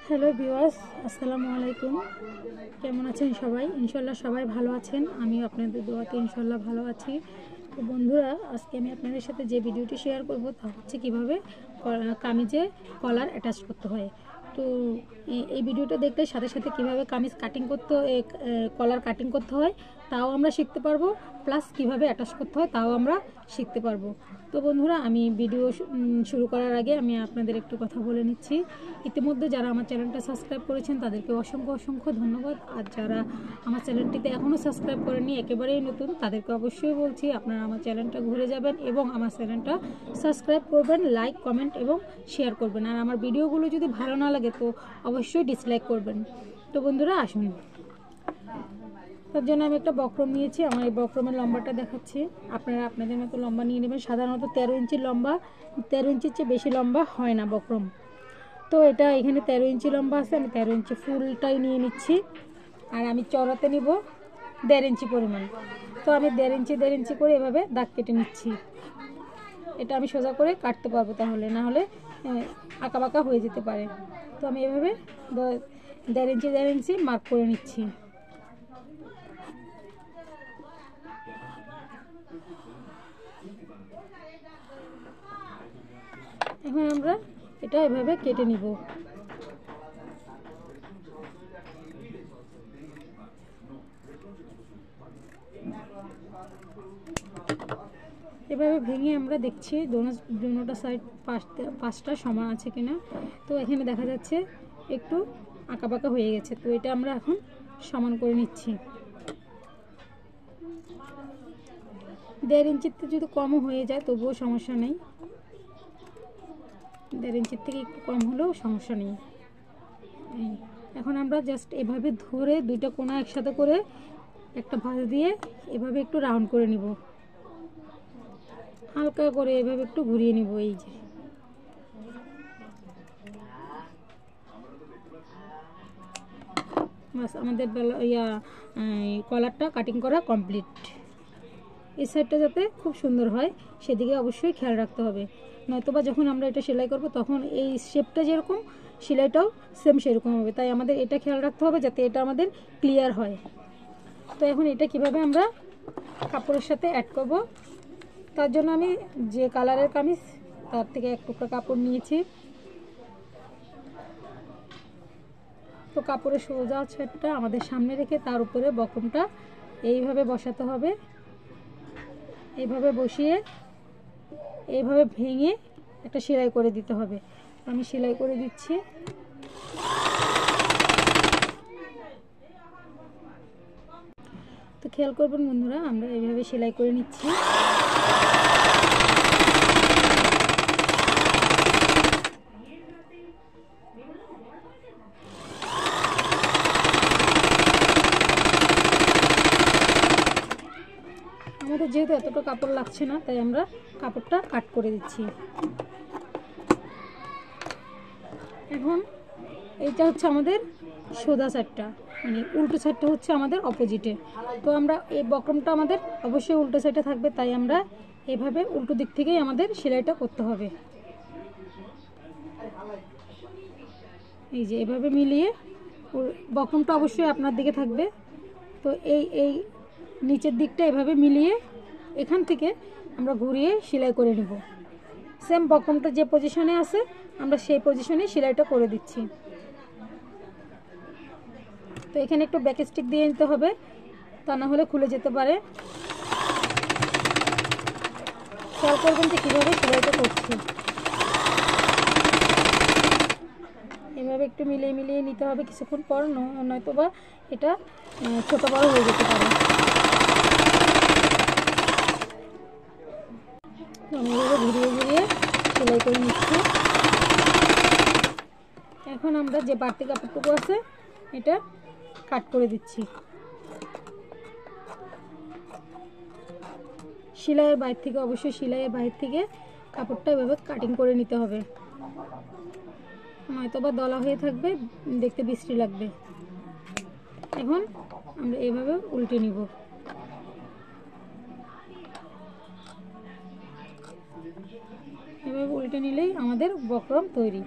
Hello viewers, আসসালামু আলাইকুম। কেমন আছেন সবাই? ইনশাল্লাহ সবাই ভালো আছেন। আমিও আপনাদের দোয়াতে ইনশাল্লাহ ভালো আছি। তো বন্ধুরা, আজকে আমি আপনাদের সাথে যে ভিডিওটি শেয়ার করব তা হচ্ছে কীভাবে কামিজে কলার অ্যাটাচ করতে হয়। তো এই ভিডিওটা দেখলে সাথে সাথে কীভাবে কামিজ কাটিং করতে কলার কাটিং করতে হয় তাও আমরা শিখতে পারবো, প্লাস কীভাবে অ্যাটাচ করতে হয় তাও আমরা শিখতে পারবো। তো বন্ধুরা, আমি ভিডিও শুরু করার আগে আমি আপনাদের একটু কথা বলে নিচ্ছি। ইতিমধ্যে যারা আমার চ্যানেলটা সাবস্ক্রাইব করেছেন তাদেরকে অসংখ্য অসংখ্য ধন্যবাদ। আর যারা আমার চ্যানেলটিতে এখনও সাবস্ক্রাইব করেননি, একেবারেই নতুন, তাদেরকে অবশ্যই বলছি আপনারা আমার চ্যানেলটা ঘুরে যাবেন এবং আমার চ্যানেলটা সাবস্ক্রাইব করবেন, লাইক, কমেন্ট এবং শেয়ার করবেন। আর আমার ভিডিওগুলো যদি ভালো না লাগে তো অবশ্যই ডিসলাইক করবেন। তো বন্ধুরা আসুন, তার জন্য আমি একটা বক্রম নিয়েছি। আমার এই বক্রমের লম্বাটা দেখাচ্ছি, আপনারা আপনাদের মতো লম্বা নিয়ে নেবেন। সাধারণত 13 ইঞ্চির লম্বা, 13 ইঞ্চির চেয়ে বেশি লম্বা হয় না বক্রম। তো এটা এখানে 13 ইঞ্চি লম্বা আছে, আমি 13 ইঞ্চি ফুলটাই নিয়ে নিচ্ছি। আর আমি চড়াতে নিব 1.5 ইঞ্চি পরিমাণ। তো আমি 1.5 ইঞ্চি করে এভাবে দাগ কেটে নিচ্ছি। এটা আমি সোজা করে কাটতে পারবো, তাহলে না হলে আঁকা বাঁকা হয়ে যেতে পারে। তো আমি এভাবে 1.5 ইঞ্চি মার্ক করে নিচ্ছি। এখন আমরা এটা এভাবে কেটে নিব। এভাবে ভেঙে আমরা দেখছি দুটোটা সাইড পাঁচটা সমান আছে কিনা। তো এখানে দেখা যাচ্ছে একটু আঁকা বাঁকা হয়ে গেছে, তো এটা আমরা এখন সমান করে নিচ্ছি। 1.5 ইঞ্চিতে যদি কমও হয়ে যায় তবুও সমস্যা নেই, 1.5 ইঞ্চির থেকে একটু কম হলেও সমস্যা নেই। এখন আমরা জাস্ট এভাবে ধরে দুইটা কোণা একসাথে করে একটা ভাঁজ দিয়ে এভাবে একটু রাউন্ড করে নিব, হালকা করে এভাবে একটু ঘুরিয়ে নিব। এই যে বাস, আমাদের কলারটা কাটিং করা কমপ্লিট। এই সাইডটা যাতে খুব সুন্দর হয় সেদিকে অবশ্যই খেয়াল রাখতে হবে, নয়তোবা যখন আমরা এটা সেলাই করব তখন এই শেপটা যেরকম সেলাইটাও সেম সেরকম হবে। তাই আমাদের এটা খেয়াল রাখতে হবে যাতে এটা আমাদের ক্লিয়ার হয়। তো এখন এটা কিভাবে আমরা কাপড়ের সাথে অ্যাড করব, তার জন্য আমি যে কালারের কামিজ তার থেকে এক টুকরা কাপড় নিয়েছি। তো কাপড়ের সোজা ছেদটা আমাদের সামনে রেখে তার উপরে বক্রমটা এইভাবে বসাতে হবে। এইভাবে বসিয়ে এইভাবে ভেঙে একটা সেলাই করে দিতে হবে। আমি সেলাই করে দিচ্ছি। তো খেয়াল করবেন বন্ধুরা, আমরা এইভাবে সেলাই করে নিচ্ছি। আমাদের যেহেতু এতটা কাপড় লাগছে না, তাই আমরা কাপড়টা কাট করে দিচ্ছি। এখন এইটা হচ্ছে আমাদের সোজা সাইডটা, মানে উল্টো সাইডটা হচ্ছে আমাদের অপোজিটে। তো আমরা এই বক্রমটা আমাদের অবশ্যই উল্টো সাইডে থাকবে, তাই আমরা এভাবে উল্টো দিক থেকেই আমাদের সেলাইটা করতে হবে। এই যে এভাবে মিলিয়ে, বক্রমটা অবশ্যই আপনার দিকে থাকবে। তো এই নিচের দিকটা এভাবে মিলিয়ে এখান থেকে আমরা ঘুরিয়ে সেলাই করে নেব। সেম বক্রমটা যে পজিশনে আছে আমরা সেই পজিশনে সেলাইটা করে দিচ্ছি। তো এখানে একটু ব্যাক স্টিক দিয়ে নিতে হবে, তা না হলে খুলে যেতে পারে। খেয়াল করবেন যে কীভাবে সেলাইটা করছি। এভাবে একটু মিলিয়ে মিলিয়ে নিতে হবে কিছুক্ষণ পর, নয়তো বা এটা ছোট বড় হয়ে যেতে পারে। আমি এভাবে ঘুরিয়ে ঘুরিয়ে সেলাই করে নিচ্ছি। এখন আমরা যে বাড়তি কাপড়টুকু আছে এটা কাট করে দিচ্ছি। সেলাইয়ের বাইরে থেকে, অবশ্যই সেলাইয়ের বাইরে থেকে কাপড়টা এভাবে কাটিং করে নিতে হবে, নয়তো বা দলা হয়ে থাকবে, দেখতে বিশ্রী লাগবে। এখন আমরা এভাবে উল্টে নিব। এভাবে উল্টে নিলেই আমাদের বক্রম তৈরি।